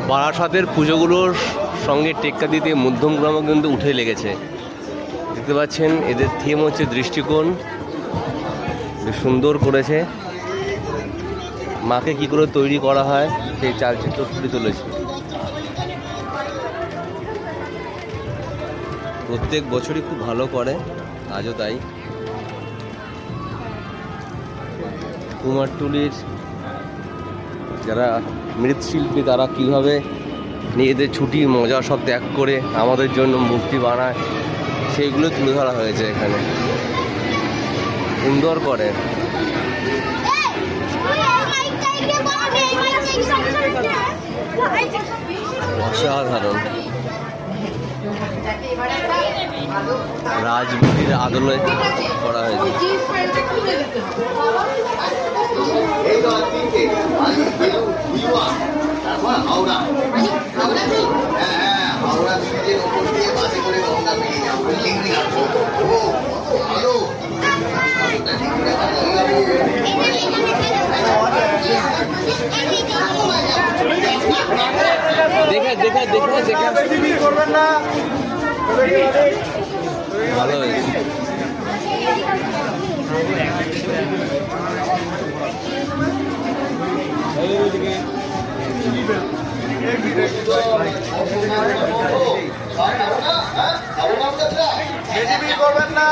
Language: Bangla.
বারাসাতের পুজোগুলোর সঙ্গে টেক্কা দিতে মধ্যমগ্রামও কিন্তু উঠে লেগেছে। দেখতে পাচ্ছেন এদের থিম হচ্ছে দৃষ্টিকোণ, বেশ সুন্দর করেছে। মাকে কি করে তৈরি করা হয় সেই চালচিত্র ফুটে তুলেছে। প্রত্যেক বছরই খুব ভালো করে, আজও তাই। কুমারটুলির যারা মৃৎশিল্পী তারা কীভাবে নিজেদের ছুটি মজা সব ত্যাগ করে আমাদের জন্য মূর্তি বানায় সেইগুলো তুলে ধরা হয়েছে এখানে, সুন্দর করে। অসাধারণ। রাজবাড়ির আদলে করা হয়েছে। দেখে দেখে দেখে দেখে করবেন না, ভালো হয়েছে। করবেন না।